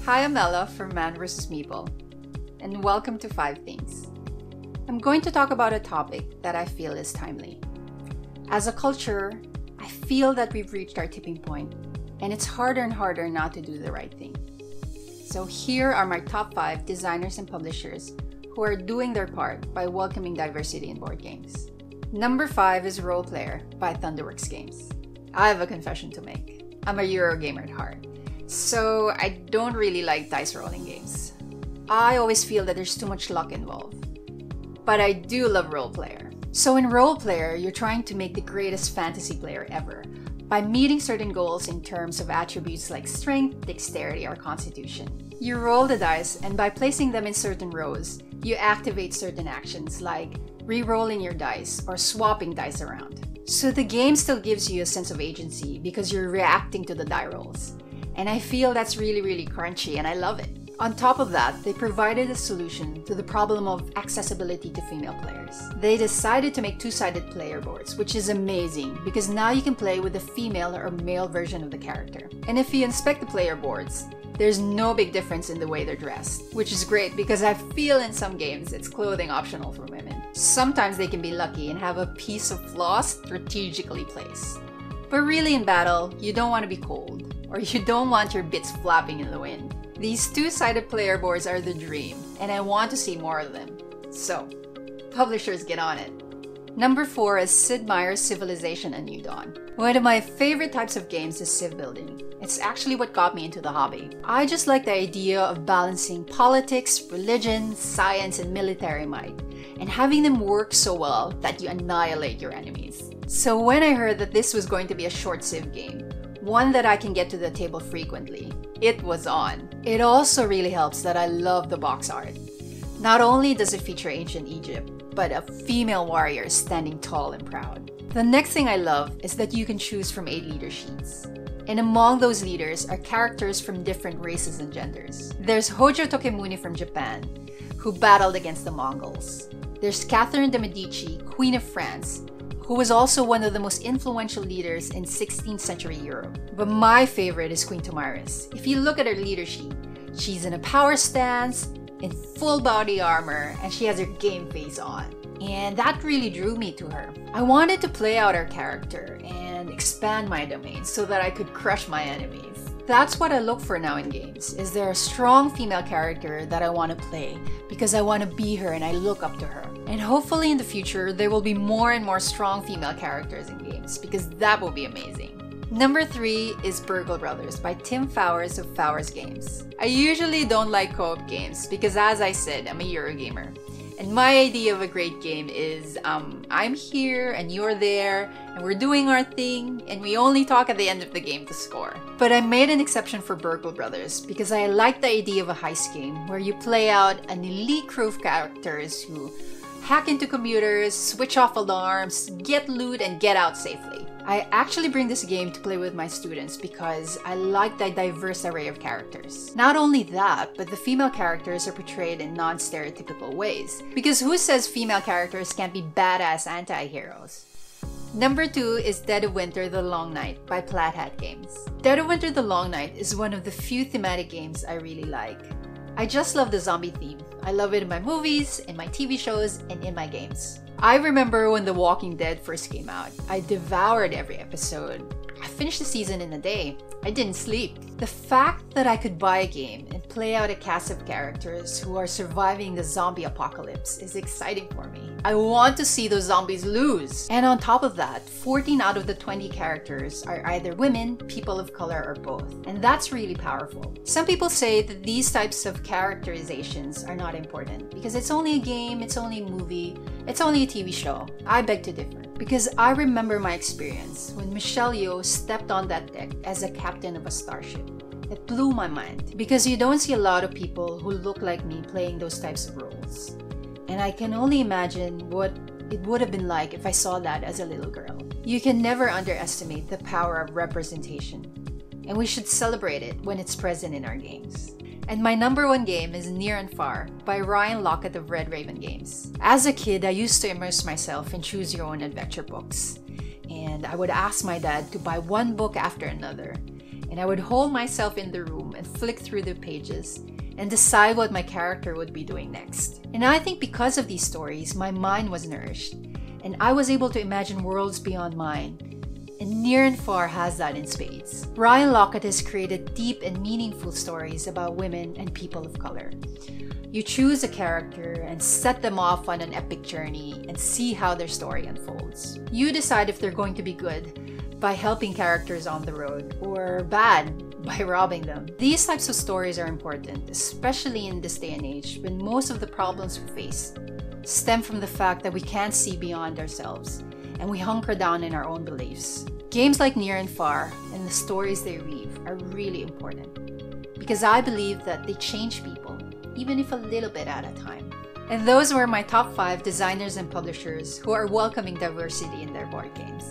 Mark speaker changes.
Speaker 1: Hi, I'm Ella from Man Vs Meeple, and welcome to 5 Things. I'm going to talk about a topic that I feel is timely. As a culture, I feel that we've reached our tipping point, and it's harder and harder not to do the right thing. So here are my top 5 designers and publishers who are doing their part by welcoming diversity in board games. Number 5 is Role Player by Thunderworks Games. I have a confession to make. I'm a Eurogamer at heart, so I don't really like dice rolling games. I always feel that there's too much luck involved. But I do love Role Player. So in Role Player, you're trying to make the greatest fantasy player ever by meeting certain goals in terms of attributes like strength, dexterity, or constitution. You roll the dice, and by placing them in certain rows, you activate certain actions like re-rolling your dice or swapping dice around. So the game still gives you a sense of agency because you're reacting to the die rolls. And I feel that's really crunchy and I love it. On top of that, they provided a solution to the problem of accessibility to female players. They decided to make two-sided player boards, which is amazing because now you can play with a female or male version of the character. And if you inspect the player boards, there's no big difference in the way they're dressed, which is great because I feel in some games it's clothing optional for women. Sometimes they can be lucky and have a piece of floss strategically placed. But really in battle, you don't want to be cold, or you don't want your bits flapping in the wind. These two-sided player boards are the dream, and I want to see more of them. So, publishers, get on it. Number 4 is Sid Meier's Civilization: A New Dawn. One of my favorite types of games is civ building. It's actually what got me into the hobby. I just like the idea of balancing politics, religion, science, and military might, and having them work so well that you annihilate your enemies. So when I heard that this was going to be a short civ game, one that I can get to the table frequently, it was on. It also really helps that I love the box art. Not only does it feature ancient Egypt, but a female warrior standing tall and proud. The next thing I love is that you can choose from 8 leader sheets. And among those leaders are characters from different races and genders. There's Hojo Tokemuni from Japan, who battled against the Mongols. There's Catherine de' Medici, Queen of France, who was also one of the most influential leaders in 16th century Europe. But my favorite is Queen Tomaris. If you look at her leader sheet, she's in a power stance, in full body armor, and she has her game face on. And that really drew me to her. I wanted to play out her character and expand my domain so that I could crush my enemies. That's what I look for now in games. Is there a strong female character that I want to play because I want to be her and I look up to her. And hopefully in the future, there will be more and more strong female characters in games because that will be amazing. Number 3 is Burgle Brothers by Tim Fowers of Fowers Games. I usually don't like co-op games because, as I said, I'm a Eurogamer. And my idea of a great game is I'm here and you're there and we're doing our thing and we only talk at the end of the game to score. But I made an exception for Burgle Brothers because I like the idea of a heist game where you play out an elite crew of characters who hack into computers, switch off alarms, get loot, and get out safely. I actually bring this game to play with my students because I like the diverse array of characters. Not only that, but the female characters are portrayed in non-stereotypical ways. Because who says female characters can't be badass anti-heroes? Number 2 is Dead of Winter: The Long Night by Plaid Hat Games. Dead of Winter: The Long Night is one of the few thematic games I really like. I just love the zombie theme. I love it in my movies, in my TV shows, and in my games. I remember when The Walking Dead first came out. I devoured every episode. I finished the season in a day. I didn't sleep. The fact that I could buy a game and play out a cast of characters who are surviving the zombie apocalypse is exciting for me. I want to see those zombies lose. And on top of that, 14 out of the 20 characters are either women, people of color, or both. And that's really powerful. Some people say that these types of characterizations are not important because it's only a game, it's only a movie, it's only a TV show. I beg to differ. Because I remember my experience when Michelle Yeoh stepped on that deck as a captain of a starship. It blew my mind because you don't see a lot of people who look like me playing those types of roles. And I can only imagine what it would have been like if I saw that as a little girl. You can never underestimate the power of representation, and we should celebrate it when it's present in our games. And my number 1 game is Near and Far by Ryan Locke of Red Raven Games. As a kid, I used to immerse myself in choose your own adventure books. And I would ask my dad to buy one book after another. and I would hold myself in the room and flick through the pages and decide what my character would be doing next. And I think because of these stories, my mind was nourished, and I was able to imagine worlds beyond mine. And Near and Far has that in spades. Brian Locke has created deep and meaningful stories about women and people of color. You choose a character and set them off on an epic journey and see how their story unfolds. You decide if they're going to be good by helping characters on the road, or bad by robbing them. These types of stories are important, especially in this day and age when most of the problems we face stem from the fact that we can't see beyond ourselves and we hunker down in our own beliefs. Games like Near and Far and the stories they weave are really important because I believe that they change people, even if a little bit at a time. And those were my top 5 designers and publishers who are welcoming diversity in their board games.